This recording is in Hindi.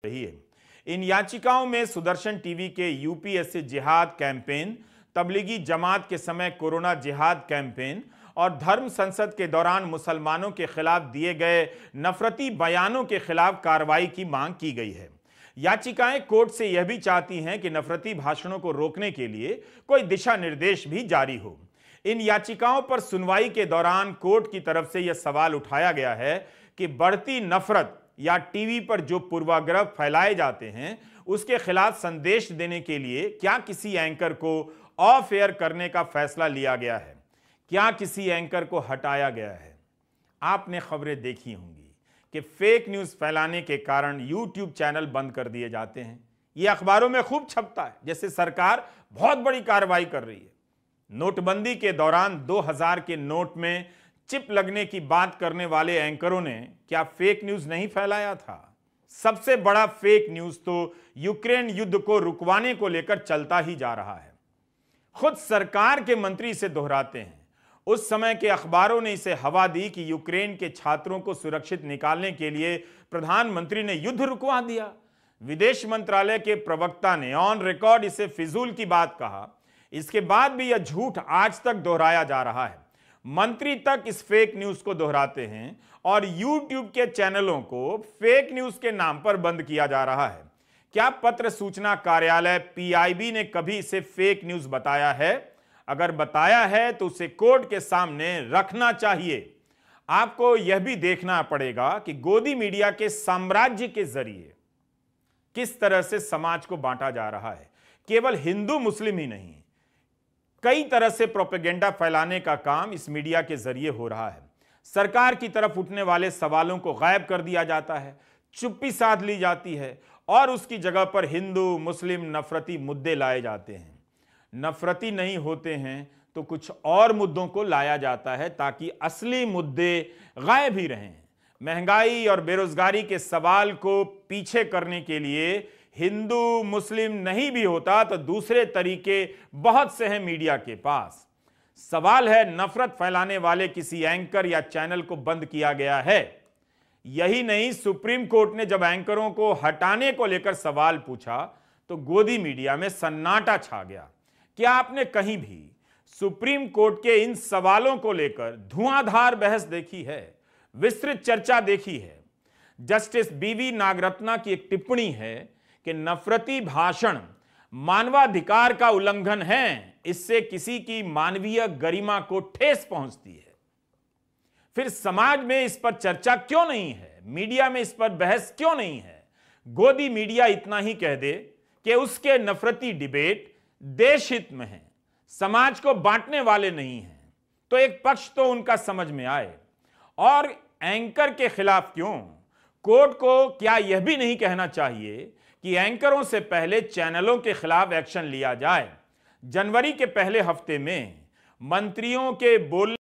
रही है। इन याचिकाओं में सुदर्शन टीवी के यूपीएससी जिहाद कैंपेन, तबलीगी जमात के समय कोरोना जिहाद कैंपेन और धर्म संसद के दौरान मुसलमानों के खिलाफ दिए गए नफरती बयानों के खिलाफ कार्रवाई की मांग की गई है। याचिकाएं कोर्ट से यह भी चाहती हैं कि नफरती भाषणों को रोकने के लिए कोई दिशा निर्देश भी जारी हो। इन याचिकाओं पर सुनवाई के दौरान कोर्ट की तरफ से यह सवाल उठाया गया है कि बढ़ती नफरत या टीवी पर जो पूर्वाग्रह फैलाए जाते हैं उसके खिलाफ संदेश देने के लिए क्या किसी एंकर को ऑफ एयर करने का फैसला लिया गया है, क्या किसी एंकर को हटाया गया है। आपने खबरें देखी होंगी कि फेक न्यूज फैलाने के कारण यूट्यूब चैनल बंद कर दिए जाते हैं। यह अखबारों में खूब छपता है जैसे सरकार बहुत बड़ी कार्रवाई कर रही है। नोटबंदी के दौरान 2000 के नोट में चिप लगने की बात करने वाले एंकरों ने क्या फेक न्यूज नहीं फैलाया था? सबसे बड़ा फेक न्यूज तो यूक्रेन युद्ध को रुकवाने को लेकर चलता ही जा रहा है। खुद सरकार के मंत्री इसे दोहराते हैं। उस समय के अखबारों ने इसे हवा दी कि यूक्रेन के छात्रों को सुरक्षित निकालने के लिए प्रधानमंत्री ने युद्ध रुकवा दिया। विदेश मंत्रालय के प्रवक्ता ने ऑन रिकॉर्ड इसे फिजूल की बात कहा। इसके बाद भी यह झूठ आज तक दोहराया जा रहा है। मंत्री तक इस फेक न्यूज को दोहराते हैं और यूट्यूब के चैनलों को फेक न्यूज के नाम पर बंद किया जा रहा है। क्या पत्र सूचना कार्यालय पीआईबी ने कभी इसे फेक न्यूज बताया है? अगर बताया है तो उसे कोर्ट के सामने रखना चाहिए। आपको यह भी देखना पड़ेगा कि गोदी मीडिया के साम्राज्य के जरिए किस तरह से समाज को बांटा जा रहा है। केवल हिंदू मुस्लिम ही नहीं, कई तरह से प्रोपेगेंडा फैलाने का काम इस मीडिया के जरिए हो रहा है। सरकार की तरफ उठने वाले सवालों को गायब कर दिया जाता है, चुप्पी साध ली जाती है और उसकी जगह पर हिंदू मुस्लिम नफरती मुद्दे लाए जाते हैं। नफरती नहीं होते हैं तो कुछ और मुद्दों को लाया जाता है ताकि असली मुद्दे गायब ही रहें। महंगाई और बेरोजगारी के सवाल को पीछे करने के लिए हिंदू मुस्लिम नहीं भी होता तो दूसरे तरीके बहुत से हैं मीडिया के पास। सवाल है नफरत फैलाने वाले किसी एंकर या चैनल को बंद किया गया है। यही नहीं, सुप्रीम कोर्ट ने जब एंकरों को हटाने को लेकर सवाल पूछा तो गोदी मीडिया में सन्नाटा छा गया। क्या आपने कहीं भी सुप्रीम कोर्ट के इन सवालों को लेकर धुआंधार बहस देखी है, विस्तृत चर्चा देखी है? जस्टिस बीवी नागरत्ना की एक टिप्पणी है कि नफरती भाषण मानवाधिकार का उल्लंघन है, इससे किसी की मानवीय गरिमा को ठेस पहुंचती है। फिर समाज में इस पर चर्चा क्यों नहीं है? मीडिया में इस पर बहस क्यों नहीं है? गोदी मीडिया इतना ही कह दे कि उसके नफरती डिबेट देश हित में है, समाज को बांटने वाले नहीं हैं, तो एक पक्ष तो उनका समझ में आए। और एंकर के खिलाफ क्यों? कोर्ट को क्या यह भी नहीं कहना चाहिए कि एंकरों से पहले चैनलों के खिलाफ एक्शन लिया जाए? जनवरी के पहले हफ्ते में मंत्रियों के बोलने